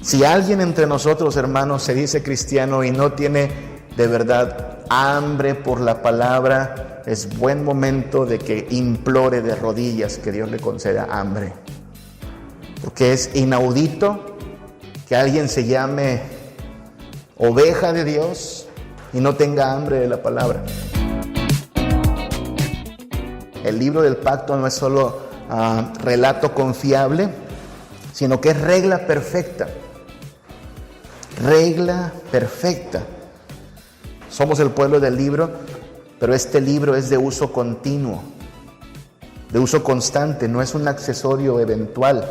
Si alguien entre nosotros, hermanos, se dice cristiano y no tiene de verdad hambre por la palabra, es buen momento de que implore de rodillas que Dios le conceda hambre. Porque es inaudito que alguien se llame oveja de Dios y no tenga hambre de la palabra. El libro del pacto no es solo relato confiable, sino que es regla perfecta. Regla perfecta. Somos el pueblo del libro, pero este libro es de uso continuo, de uso constante, no es un accesorio eventual.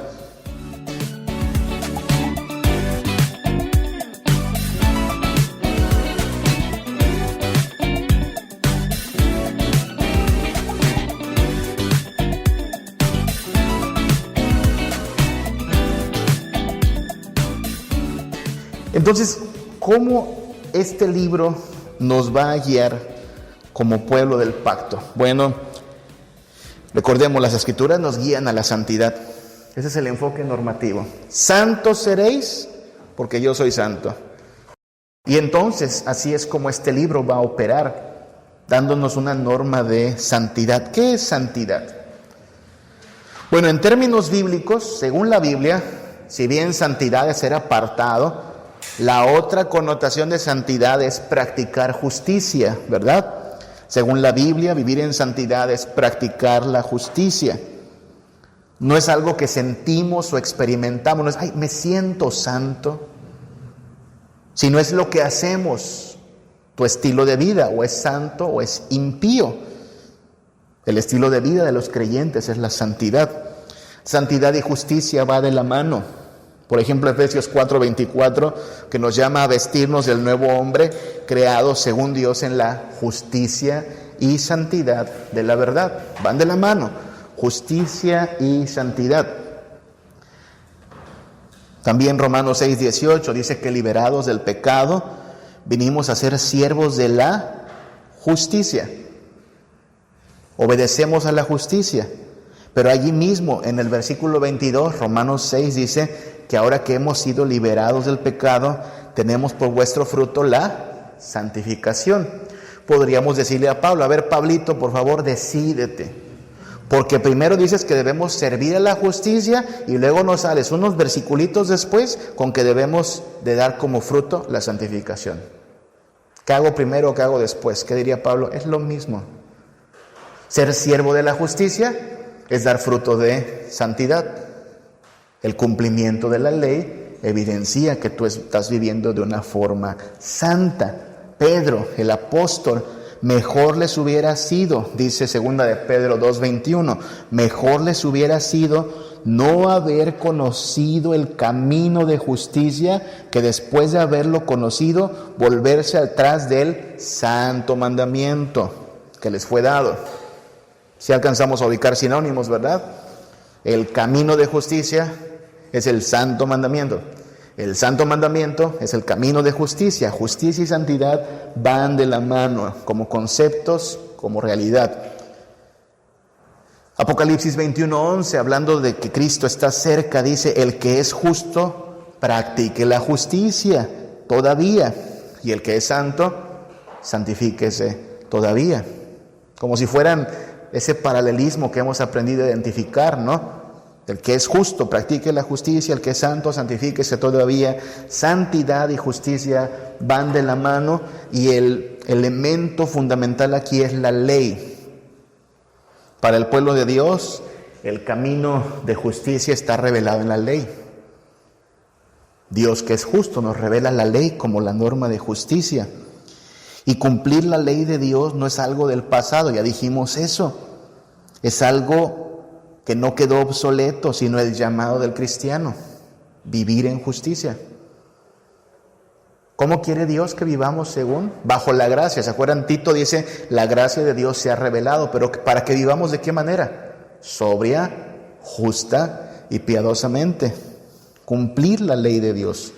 Entonces, ¿cómo este libro nos va a guiar como pueblo del pacto? Bueno, recordemos, las Escrituras nos guían a la santidad. Ese es el enfoque normativo. Santos seréis, porque yo soy santo. Y entonces, así es como este libro va a operar, dándonos una norma de santidad. ¿Qué es santidad? Bueno, en términos bíblicos, según la Biblia, si bien santidad es ser apartado, la otra connotación de santidad es practicar justicia, ¿verdad? Según la Biblia, vivir en santidad es practicar la justicia. No es algo que sentimos o experimentamos, no es, ay, me siento santo, sino es lo que hacemos. Tu estilo de vida o es santo o es impío. El estilo de vida de los creyentes es la santidad. Santidad y justicia va de la mano. Por ejemplo, Efesios 4:24, que nos llama a vestirnos del nuevo hombre, creado según Dios en la justicia y santidad de la verdad. Van de la mano, justicia y santidad. También Romanos 6:18 dice que liberados del pecado, vinimos a ser siervos de la justicia. Obedecemos a la justicia. Pero allí mismo, en el versículo 22, Romanos 6 dice que ahora que hemos sido liberados del pecado, tenemos por vuestro fruto la santificación. Podríamos decirle a Pablo, a ver, Pablito, por favor, decídete. Porque primero dices que debemos servir a la justicia y luego nos sales unos versiculitos después con que debemos de dar como fruto la santificación. ¿Qué hago primero o qué hago después? ¿Qué diría Pablo? Es lo mismo. Ser siervo de la justicia es dar fruto de santidad. El cumplimiento de la ley evidencia que tú estás viviendo de una forma santa. Pedro, el apóstol, mejor les hubiera sido, dice 2 de Pedro 2:21, mejor les hubiera sido no haber conocido el camino de justicia que después de haberlo conocido, volverse atrás del santo mandamiento que les fue dado. Si alcanzamos a ubicar sinónimos, ¿verdad? El camino de justicia es el santo mandamiento. El santo mandamiento es el camino de justicia. Justicia y santidad van de la mano, como conceptos, como realidad. Apocalipsis 21:11, hablando de que Cristo está cerca, dice, el que es justo, practique la justicia todavía. Y el que es santo, santifíquese todavía. Como si fueran ese paralelismo que hemos aprendido a identificar, ¿no? El que es justo, practique la justicia, el que es santo, santifíquese todavía. Santidad y justicia van de la mano y el elemento fundamental aquí es la ley. Para el pueblo de Dios, el camino de justicia está revelado en la ley. Dios, que es justo, nos revela la ley como la norma de justicia. Y cumplir la ley de Dios no es algo del pasado, ya dijimos eso. Es algo que no quedó obsoleto, sino el llamado del cristiano, vivir en justicia. ¿Cómo quiere Dios que vivamos según? Bajo la gracia. ¿Se acuerdan? Tito dice, la gracia de Dios se ha revelado, pero ¿para que vivamos de qué manera? Sobria, justa y piadosamente. Cumplir la ley de Dios.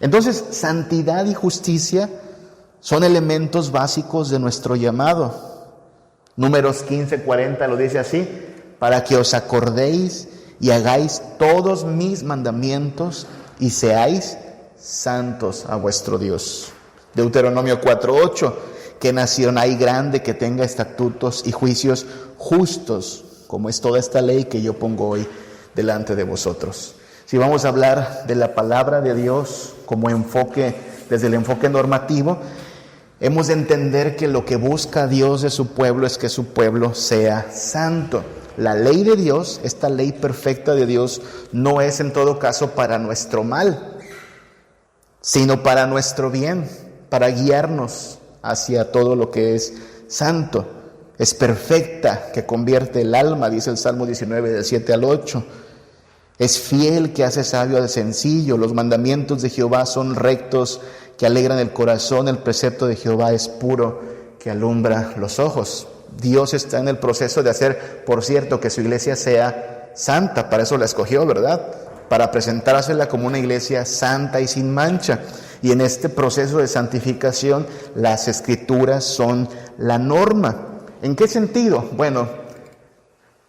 Entonces, santidad y justicia son elementos básicos de nuestro llamado. Números 15:40 lo dice así, para que os acordéis y hagáis todos mis mandamientos y seáis santos a vuestro Dios. Deuteronomio 4:8, ¿qué nación hay grande que tenga estatutos y juicios justos, como es toda esta ley que yo pongo hoy delante de vosotros? Si vamos a hablar de la palabra de Dios como enfoque, desde el enfoque normativo, hemos de entender que lo que busca Dios de su pueblo es que su pueblo sea santo. La ley de Dios, esta ley perfecta de Dios, no es en todo caso para nuestro mal, sino para nuestro bien, para guiarnos hacia todo lo que es santo. Es perfecta, que convierte el alma, dice el Salmo 19, del 7 al 8. Es fiel, que hace sabio al sencillo. Los mandamientos de Jehová son rectos, que alegran el corazón. El precepto de Jehová es puro, que alumbra los ojos. Dios está en el proceso de hacer, por cierto, que su iglesia sea santa. Para eso la escogió, ¿verdad? Para presentársela como una iglesia santa y sin mancha. Y en este proceso de santificación, las Escrituras son la norma. ¿En qué sentido? Bueno,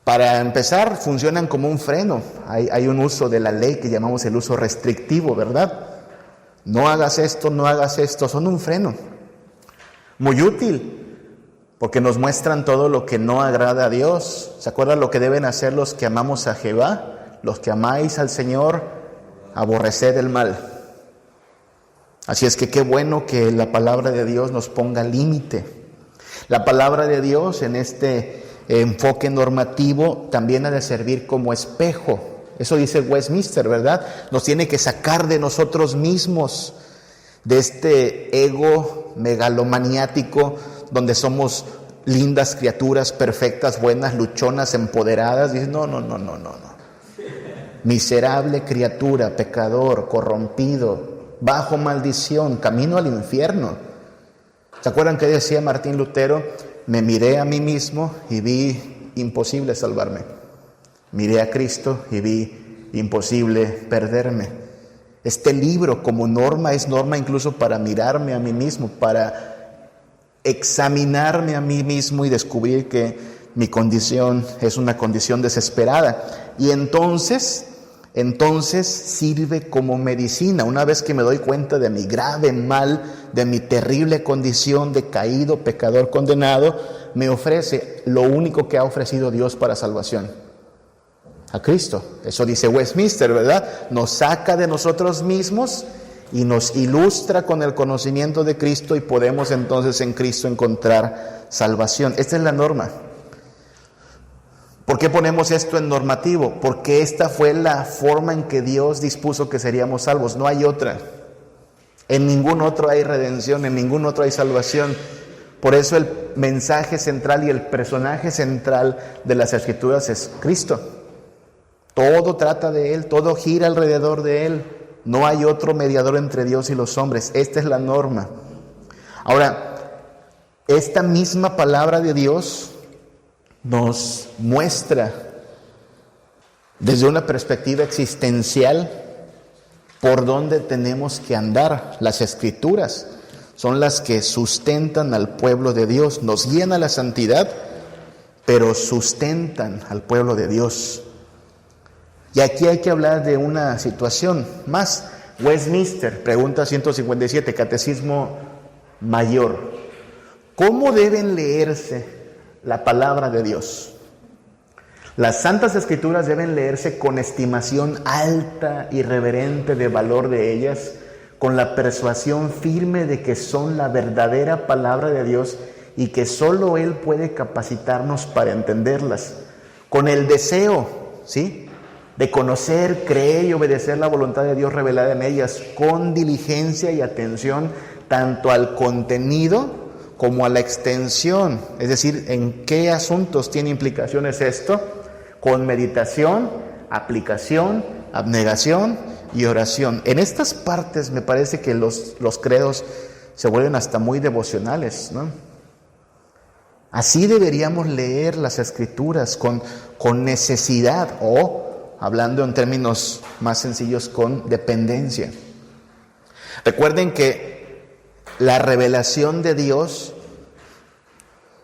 para empezar, funcionan como un freno. Hay un uso de la ley que llamamos el uso restrictivo, ¿verdad? No hagas esto, no hagas esto. Son un freno. Muy útil, porque nos muestran todo lo que no agrada a Dios. ¿Se acuerdan lo que deben hacer los que amamos a Jehová? Los que amáis al Señor, aborreced el mal. Así es que qué bueno que la palabra de Dios nos ponga límite. La palabra de Dios en este enfoque normativo también ha de servir como espejo. Eso dice Westminster, ¿verdad? Nos tiene que sacar de nosotros mismos, de este ego megalomaniático donde somos lindas criaturas, perfectas, buenas, luchonas, empoderadas. Dice, no. Miserable criatura, pecador, corrompido, bajo maldición, camino al infierno. ¿Se acuerdan que decía Martín Lutero? Me miré a mí mismo y vi imposible salvarme. Miré a Cristo y vi imposible perderme. Este libro como norma es norma incluso para mirarme a mí mismo, para examinarme a mí mismo y descubrir que mi condición es una condición desesperada. Y entonces sirve como medicina. Una vez que me doy cuenta de mi grave mal, de mi terrible condición de caído, pecador condenado, me ofrece lo único que ha ofrecido Dios para salvación: a Cristo. Eso dice Westminster, ¿verdad? Nos saca de nosotros mismos y nos ilustra con el conocimiento de Cristo, y podemos entonces en Cristo encontrar salvación. Esta es la norma. ¿Por qué ponemos esto en normativo? Porque esta fue la forma en que Dios dispuso que seríamos salvos. No hay otra. En ningún otro hay redención, en ningún otro hay salvación. Por eso el mensaje central y el personaje central de las Escrituras es Cristo. Todo trata de Él, todo gira alrededor de Él. No hay otro mediador entre Dios y los hombres. Esta es la norma. Ahora, esta misma palabra de Dios nos muestra desde una perspectiva existencial por dónde tenemos que andar. Las Escrituras son las que sustentan al pueblo de Dios, nos guían a la santidad, pero sustentan al pueblo de Dios. Y aquí hay que hablar de una situación más. Westminster, pregunta 157, Catecismo Mayor: ¿cómo deben leerse la palabra de Dios? Las Santas Escrituras deben leerse con estimación alta y reverente de valor de ellas, con la persuasión firme de que son la verdadera palabra de Dios y que solo Él puede capacitarnos para entenderlas, con el deseo, ¿sí?, de conocer, creer y obedecer la voluntad de Dios revelada en ellas, con diligencia y atención tanto al contenido como a la extensión, es decir, en qué asuntos tiene implicaciones esto, con meditación, aplicación, abnegación y oración. En estas partes me parece que los credos se vuelven hasta muy devocionales, ¿no? Así deberíamos leer las Escrituras, con necesidad, o, hablando en términos más sencillos, con dependencia. Recuerden que la revelación de Dios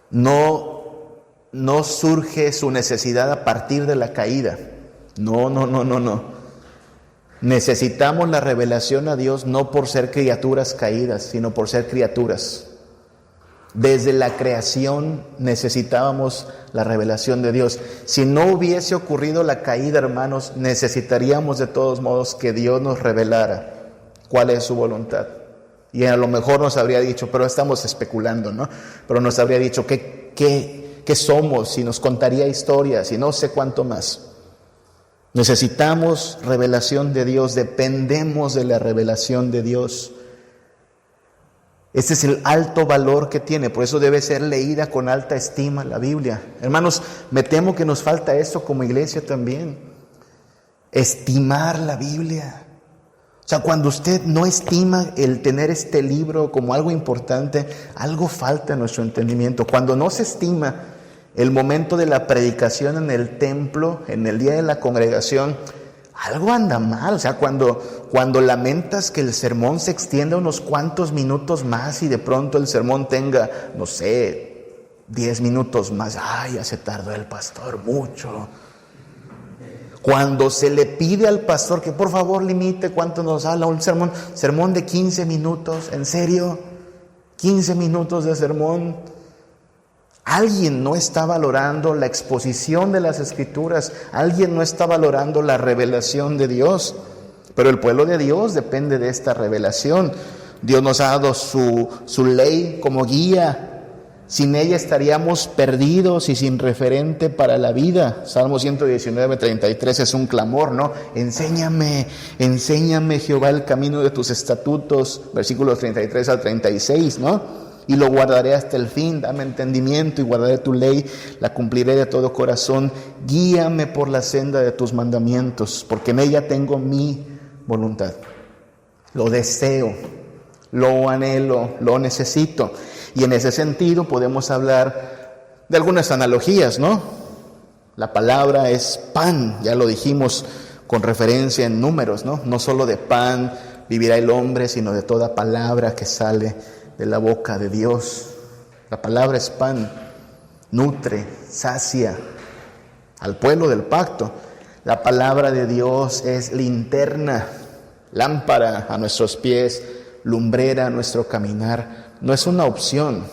no surge su necesidad a partir de la caída. No. Necesitamos la revelación a Dios no por ser criaturas caídas, sino por ser criaturas. Desde la creación necesitábamos la revelación de Dios. Si no hubiese ocurrido la caída, hermanos, necesitaríamos de todos modos que Dios nos revelara cuál es su voluntad. Y a lo mejor nos habría dicho, pero estamos especulando, ¿no? Pero nos habría dicho qué somos, y nos contaría historias y no sé cuánto más. Necesitamos revelación de Dios, dependemos de la revelación de Dios. Este es el alto valor que tiene, por eso debe ser leída con alta estima la Biblia. Hermanos, me temo que nos falta eso como iglesia también. Estimar la Biblia. O sea, cuando usted no estima el tener este libro como algo importante, algo falta en nuestro entendimiento. Cuando no se estima el momento de la predicación en el templo, en el día de la congregación, algo anda mal. O sea, cuando lamentas que el sermón se extienda unos cuantos minutos más y de pronto el sermón tenga, no sé, 10 minutos más. Ay, ya se tardó el pastor mucho. Cuando se le pide al pastor que por favor limite cuánto nos habla un sermón de 15 minutos, ¿en serio? 15 minutos de sermón. Alguien no está valorando la exposición de las Escrituras, alguien no está valorando la revelación de Dios, pero el pueblo de Dios depende de esta revelación. Dios nos ha dado su ley como guía. Sin ella estaríamos perdidos y sin referente para la vida. Salmo 119, 33 es un clamor, ¿no? Enséñame Jehová el camino de tus estatutos, versículos 33 al 36, ¿no? Y lo guardaré hasta el fin, dame entendimiento y guardaré tu ley, la cumpliré de todo corazón. Guíame por la senda de tus mandamientos, porque en ella tengo mi voluntad. Lo deseo, lo anhelo, lo necesito. Y en ese sentido podemos hablar de algunas analogías, ¿no? La palabra es pan, ya lo dijimos con referencia en Números, ¿no? No solo de pan vivirá el hombre, sino de toda palabra que sale de la boca de Dios. La palabra es pan, nutre, sacia al pueblo del pacto. La palabra de Dios es linterna, lámpara a nuestros pies, lumbrera a nuestro caminar. No es una opción.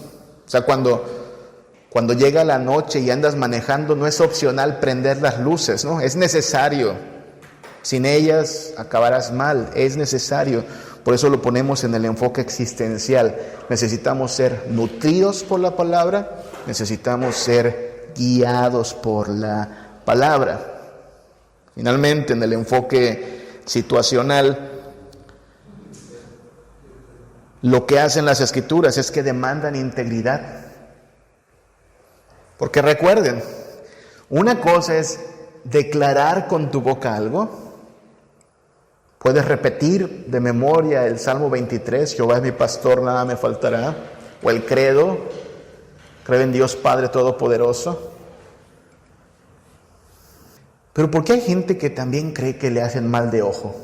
O sea, cuando llega la noche y andas manejando, no es opcional prender las luces, ¿no? Es necesario. Sin ellas acabarás mal, es necesario. Por eso lo ponemos en el enfoque existencial. Necesitamos ser nutridos por la palabra, necesitamos ser guiados por la palabra. Finalmente, en el enfoque situacional, lo que hacen las Escrituras es que demandan integridad. Porque recuerden, una cosa es declarar con tu boca algo. Puedes repetir de memoria el Salmo 23, Jehová es mi pastor, nada me faltará. O el credo, creo en Dios Padre Todopoderoso. Pero ¿por qué hay gente que también cree que le hacen mal de ojo?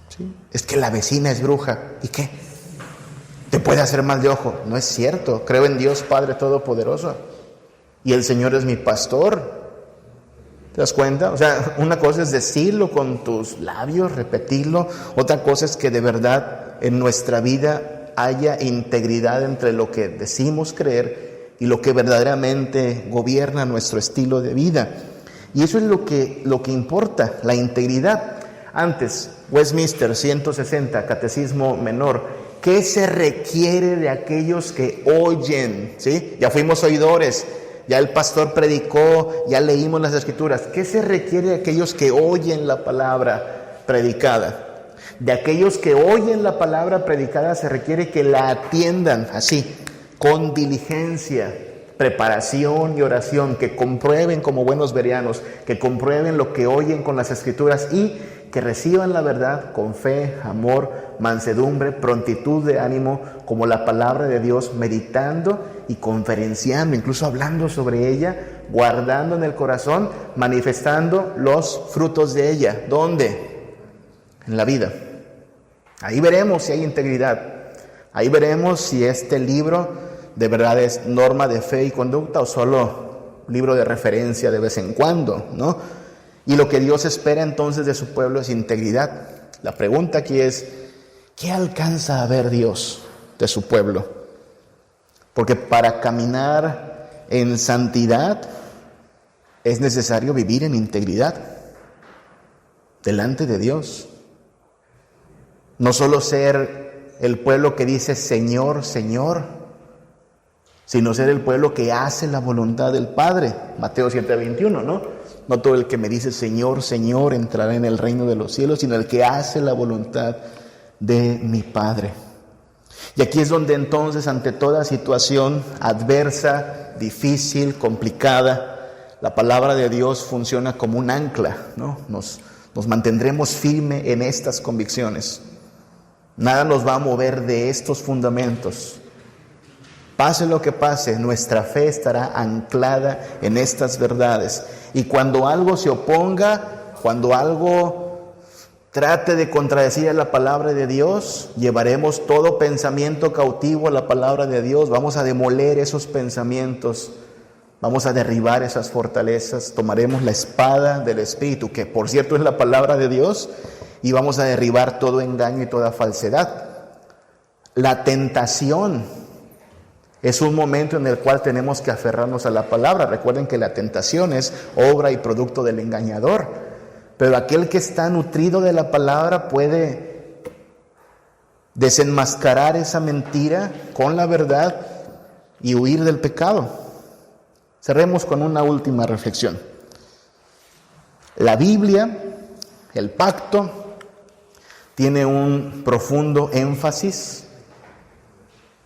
¿Sí? Es que la vecina es bruja. ¿Y qué? ¿Te puede hacer mal de ojo? No es cierto. Creo en Dios Padre Todopoderoso. Y el Señor es mi pastor. ¿Te das cuenta? O sea, una cosa es decirlo con tus labios, repetirlo. Otra cosa es que de verdad en nuestra vida haya integridad entre lo que decimos creer y lo que verdaderamente gobierna nuestro estilo de vida. Y eso es lo que importa, la integridad. Antes, Westminster 160, Catecismo Menor. ¿Qué se requiere de aquellos que oyen? ¿Sí? Ya fuimos oidores. Ya el pastor predicó, ya leímos las Escrituras. ¿Qué se requiere de aquellos que oyen la palabra predicada? De aquellos que oyen la palabra predicada se requiere que la atiendan así, con diligencia, preparación y oración, que comprueben como buenos bereanos, que comprueben lo que oyen con las Escrituras y que reciban la verdad con fe, amor, mansedumbre, prontitud de ánimo, como la palabra de Dios, meditando y conferenciando, incluso hablando sobre ella, guardando en el corazón, manifestando los frutos de ella. ¿Dónde? En la vida. Ahí veremos si hay integridad. Ahí veremos si este libro de verdad es norma de fe y conducta o solo libro de referencia de vez en cuando, ¿no? Y lo que Dios espera entonces de su pueblo es integridad. La pregunta aquí es, ¿qué alcanza a ver Dios de su pueblo? Porque para caminar en santidad es necesario vivir en integridad delante de Dios. No solo ser el pueblo que dice Señor, Señor, sino ser el pueblo que hace la voluntad del Padre. Mateo 7:21, ¿no? No todo el que me dice Señor, Señor entrará en el reino de los cielos, sino el que hace la voluntad de mi Padre. Y aquí es donde entonces, ante toda situación adversa, difícil, complicada, la palabra de Dios funciona como un ancla, ¿no? Nos mantendremos firmes en estas convicciones. Nada nos va a mover de estos fundamentos. Pase lo que pase, nuestra fe estará anclada en estas verdades. Y cuando algo se oponga, cuando algo trate de contradecir a la palabra de Dios, llevaremos todo pensamiento cautivo a la palabra de Dios. Vamos a demoler esos pensamientos, vamos a derribar esas fortalezas, tomaremos la espada del Espíritu, que por cierto es la palabra de Dios, y vamos a derribar todo engaño y toda falsedad. La tentación es un momento en el cual tenemos que aferrarnos a la palabra. Recuerden que la tentación es obra y producto del engañador. Pero aquel que está nutrido de la palabra puede desenmascarar esa mentira con la verdad y huir del pecado. Cerremos con una última reflexión. La Biblia, el pacto, tiene un profundo énfasis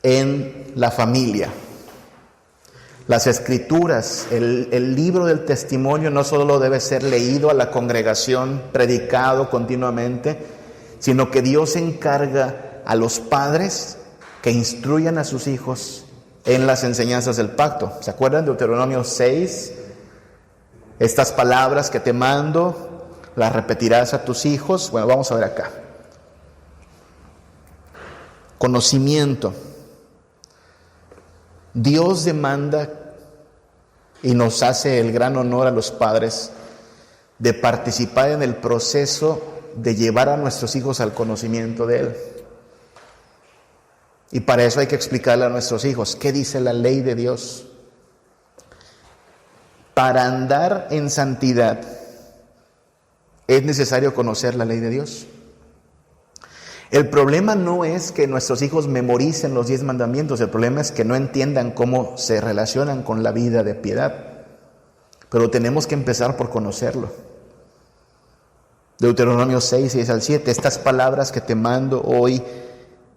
en la familia. Las Escrituras, el libro del testimonio no solo debe ser leído a la congregación, predicado continuamente, sino que Dios encarga a los padres que instruyan a sus hijos en las enseñanzas del pacto. ¿Se acuerdan de Deuteronomio 6? Estas palabras que te mando, las repetirás a tus hijos. Bueno, vamos a ver acá. Conocimiento. Dios demanda y nos hace el gran honor a los padres de participar en el proceso de llevar a nuestros hijos al conocimiento de Él. Y para eso hay que explicarle a nuestros hijos qué dice la ley de Dios. Para andar en santidad es necesario conocer la ley de Dios. El problema no es que nuestros hijos memoricen los 10 mandamientos, el problema es que no entiendan cómo se relacionan con la vida de piedad. Pero tenemos que empezar por conocerlo. Deuteronomio 6, 6 al 7, estas palabras que te mando hoy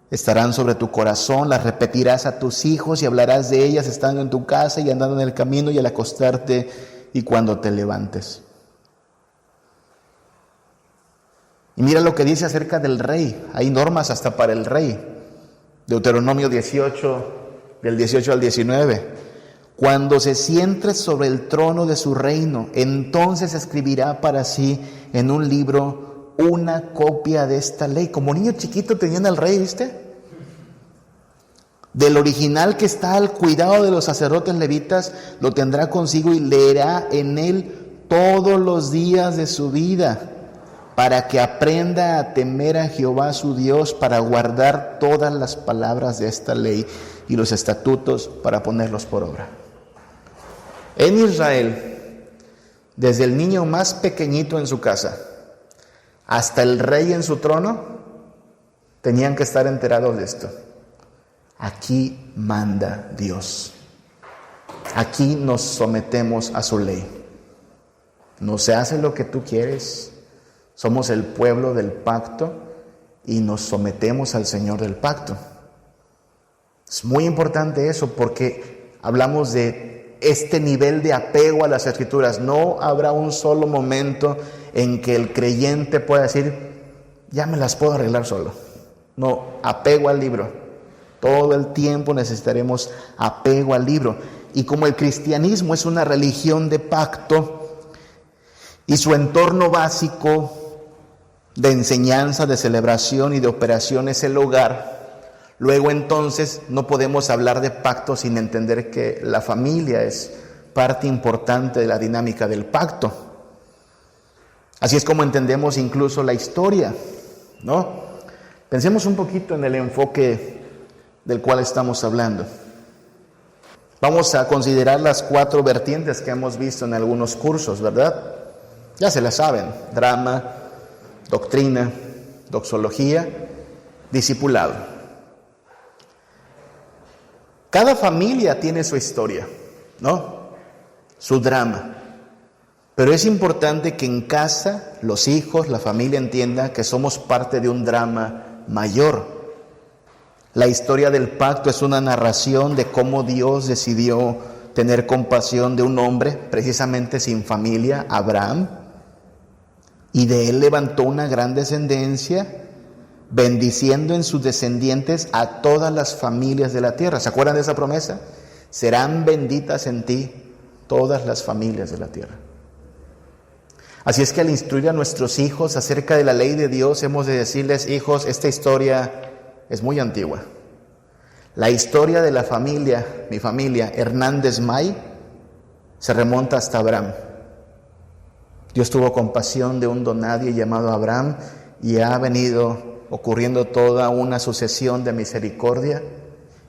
estarán sobre tu corazón, las repetirás a tus hijos y hablarás de ellas estando en tu casa y andando en el camino y al acostarte y cuando te levantes. Y mira lo que dice acerca del rey. Hay normas hasta para el rey. Deuteronomio 18, del 18 al 19. Cuando se siente sobre el trono de su reino, entonces escribirá para sí en un libro una copia de esta ley. Como niño chiquito tenían al rey, ¿viste? Del original que está al cuidado de los sacerdotes levitas, lo tendrá consigo y leerá en él todos los días de su vida, para que aprenda a temer a Jehová su Dios, para guardar todas las palabras de esta ley y los estatutos para ponerlos por obra. En Israel, desde el niño más pequeñito en su casa hasta el rey en su trono, tenían que estar enterados de esto. Aquí manda Dios. Aquí nos sometemos a su ley. No se hace lo que tú quieres. Somos el pueblo del pacto y nos sometemos al Señor del pacto. Es muy importante eso porque hablamos de este nivel de apego a las Escrituras. No habrá un solo momento en que el creyente pueda decir, ya me las puedo arreglar solo. No, apego al libro. Todo el tiempo necesitaremos apego al libro. Y como el cristianismo es una religión de pacto y su entorno básico de enseñanza, de celebración y de operación es el hogar, luego entonces no podemos hablar de pacto sin entender que la familia es parte importante de la dinámica del pacto. Así es como entendemos incluso la historia, ¿no? Pensemos un poquito en el enfoque del cual estamos hablando. Vamos a considerar las 4 vertientes que hemos visto en algunos cursos, ¿verdad? Ya se las saben: drama, doctrina, doxología, discipulado. Cada familia tiene su historia, ¿no? Su drama. Pero es importante que en casa los hijos, la familia entienda que somos parte de un drama mayor. La historia del pacto es una narración de cómo Dios decidió tener compasión de un hombre precisamente sin familia, Abraham, y de él levantó una gran descendencia, bendiciendo en sus descendientes a todas las familias de la tierra. ¿Se acuerdan de esa promesa? Serán benditas en ti todas las familias de la tierra. Así es que al instruir a nuestros hijos acerca de la ley de Dios, hemos de decirles: hijos, esta historia es muy antigua. La historia de la familia, mi familia, Hernández May, se remonta hasta Abraham. Dios tuvo compasión de un donadie llamado Abraham y ha venido ocurriendo toda una sucesión de misericordia.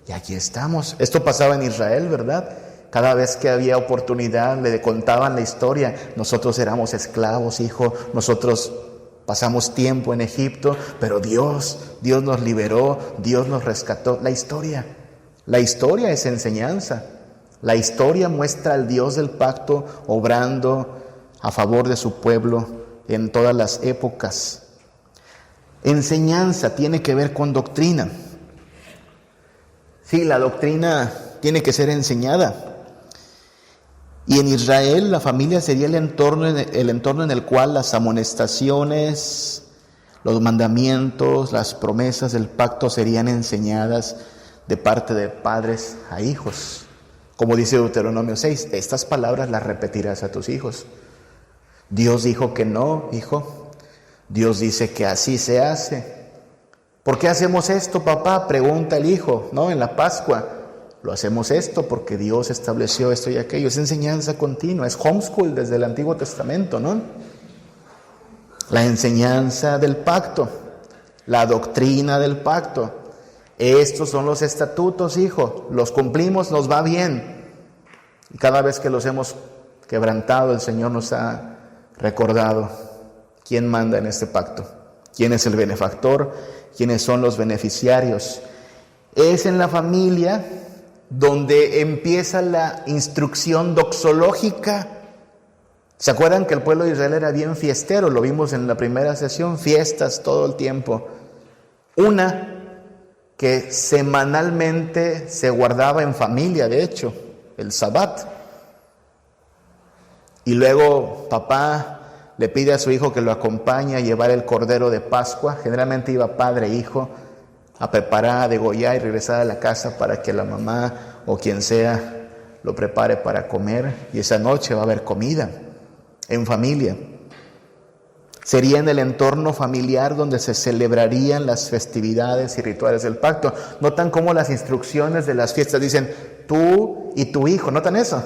Y aquí estamos. Esto pasaba en Israel, ¿verdad? Cada vez que había oportunidad le contaban la historia. Nosotros éramos esclavos, hijo. Nosotros pasamos tiempo en Egipto, pero Dios nos liberó, Dios nos rescató. La historia es enseñanza. La historia muestra al Dios del pacto obrando a favor de su pueblo en todas las épocas. Enseñanza tiene que ver con doctrina. Sí, la doctrina tiene que ser enseñada. Y en Israel la familia sería el entorno en el cual las amonestaciones, los mandamientos, las promesas del pacto serían enseñadas de parte de padres a hijos. Como dice Deuteronomio 6, estas palabras las repetirás a tus hijos. Dios dijo que no, hijo. Dios dice que así se hace. ¿Por qué hacemos esto, papá?, pregunta el hijo, ¿no? En la Pascua. Lo hacemos esto porque Dios estableció esto y aquello. Es enseñanza continua, es homeschool desde el Antiguo Testamento, ¿no? La enseñanza del pacto, la doctrina del pacto. Estos son los estatutos, hijo. Los cumplimos, nos va bien. Y cada vez que los hemos quebrantado, el Señor nos ha recordado quién manda en este pacto, quién es el benefactor, quiénes son los beneficiarios. Es en la familia donde empieza la instrucción doxológica. ¿Se acuerdan que el pueblo de Israel era bien fiestero? Lo vimos en la primera sesión, fiestas todo el tiempo. Una que semanalmente se guardaba en familia, de hecho, el Sabbat. Y luego papá le pide a su hijo que lo acompañe a llevar el cordero de Pascua. Generalmente iba padre e hijo a preparar, a degollar y regresar a la casa para que la mamá o quien sea lo prepare para comer. Y esa noche va a haber comida en familia. Sería en el entorno familiar donde se celebrarían las festividades y rituales del pacto. Notan cómo las instrucciones de las fiestas dicen tú y tu hijo. ¿Notan eso?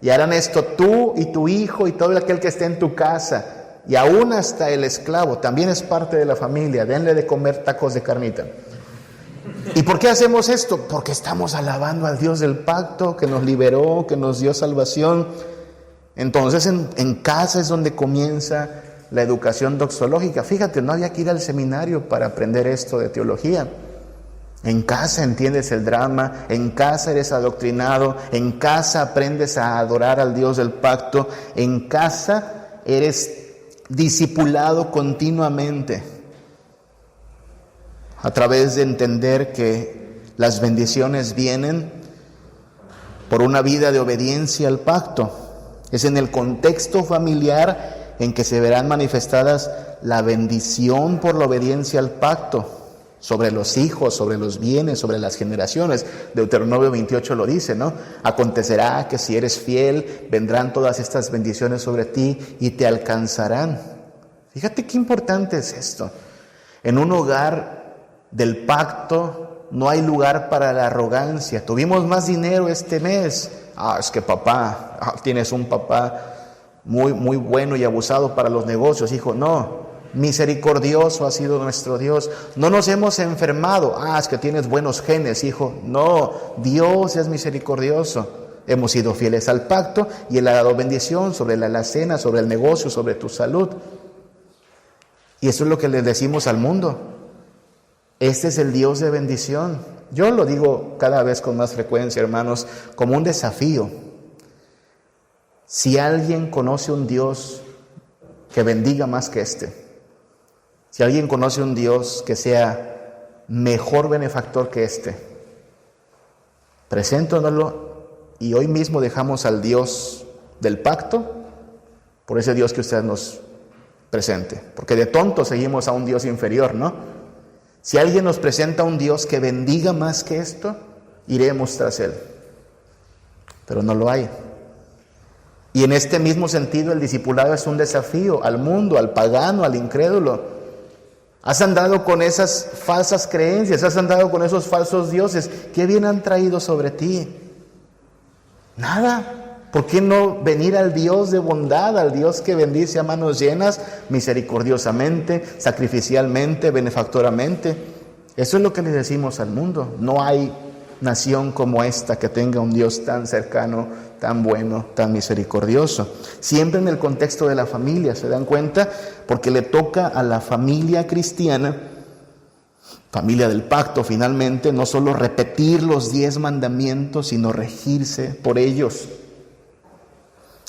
Y harán esto tú y tu hijo y todo aquel que esté en tu casa. Y aún hasta el esclavo también es parte de la familia. Denle de comer tacos de carnita. ¿Y por qué hacemos esto? Porque estamos alabando al Dios del pacto que nos liberó, que nos dio salvación. Entonces en casa es donde comienza la educación doxológica. Fíjate, no había que ir al seminario para aprender esto de teología. En casa entiendes el drama, en casa eres adoctrinado, en casa aprendes a adorar al Dios del pacto, en casa eres discipulado continuamente a través de entender que las bendiciones vienen por una vida de obediencia al pacto. Es en el contexto familiar en que se verán manifestadas la bendición por la obediencia al pacto sobre los hijos, sobre los bienes, sobre las generaciones. Deuteronomio 28 lo dice, ¿no? Acontecerá que si eres fiel, vendrán todas estas bendiciones sobre ti y te alcanzarán. Fíjate qué importante es esto. En un hogar del pacto no hay lugar para la arrogancia. Tuvimos más dinero este mes. Es que papá, tienes un papá muy bueno y abusado para los negocios, hijo. No, misericordioso ha sido nuestro Dios. No nos hemos enfermado. Es que tienes buenos genes, hijo. No, Dios es misericordioso. Hemos sido fieles al pacto y Él ha dado bendición sobre la alacena, sobre el negocio, sobre tu salud. Y eso es lo que le decimos al mundo. Este es el Dios de bendición. Yo lo digo cada vez con más frecuencia, hermanos, como un desafío. Si alguien conoce un Dios que bendiga más que este, si alguien conoce un Dios que sea mejor benefactor que este, preséntanoslo y hoy mismo dejamos al Dios del pacto por ese Dios que usted nos presente. Porque de tonto seguimos a un Dios inferior, ¿no? Si alguien nos presenta un Dios que bendiga más que esto, iremos tras Él. Pero no lo hay. Y en este mismo sentido el discipulado es un desafío al mundo, al pagano, al incrédulo. Has andado con esas falsas creencias, has andado con esos falsos dioses. ¿Qué bien han traído sobre ti? Nada. ¿Por qué no venir al Dios de bondad, al Dios que bendice a manos llenas, misericordiosamente, sacrificialmente, benefactoramente? Eso es lo que le decimos al mundo. No hay nación como esta que tenga un Dios tan cercano, tan bueno, tan misericordioso. Siempre en el contexto de la familia, ¿se dan cuenta? Porque le toca a la familia cristiana, familia del pacto finalmente, no solo repetir los 10 mandamientos, sino regirse por ellos.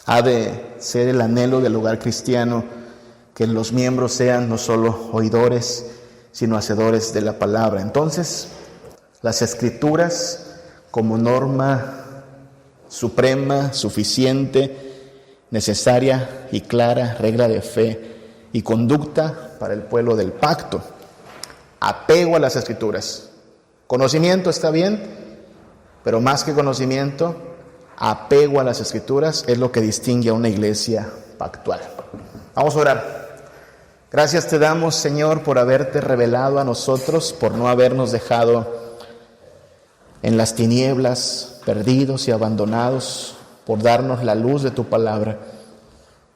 Ha de ser el anhelo del hogar cristiano que los miembros sean no solo oidores, sino hacedores de la palabra. Entonces, las Escrituras como norma suprema, suficiente, necesaria y clara regla de fe y conducta para el pueblo del pacto. Apego a las Escrituras. Conocimiento está bien, pero más que conocimiento, apego a las Escrituras es lo que distingue a una iglesia pactual. Vamos a orar. Gracias te damos, Señor, por haberte revelado a nosotros, por no habernos dejado en las tinieblas, perdidos y abandonados, por darnos la luz de tu palabra.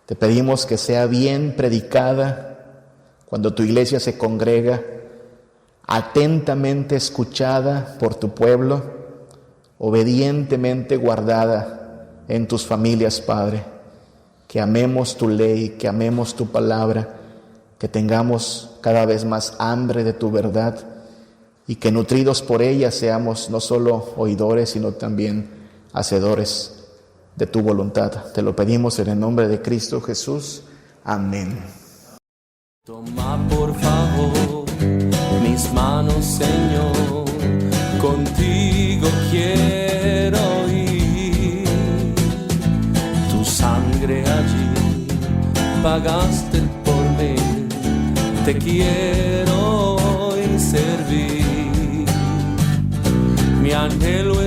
Te pedimos que sea bien predicada cuando tu iglesia se congrega, atentamente escuchada por tu pueblo, obedientemente guardada en tus familias, Padre. Que amemos tu ley, que amemos tu palabra, que tengamos cada vez más hambre de tu verdad y que nutridos por ella seamos no solo oidores, sino también hacedores de tu voluntad. Te lo pedimos en el nombre de Cristo Jesús. Amén. Toma por favor mis manos, Señor, contigo quiero ir. Tu sangre allí pagaste por mí, te quiero hoy servir. Mi anhelo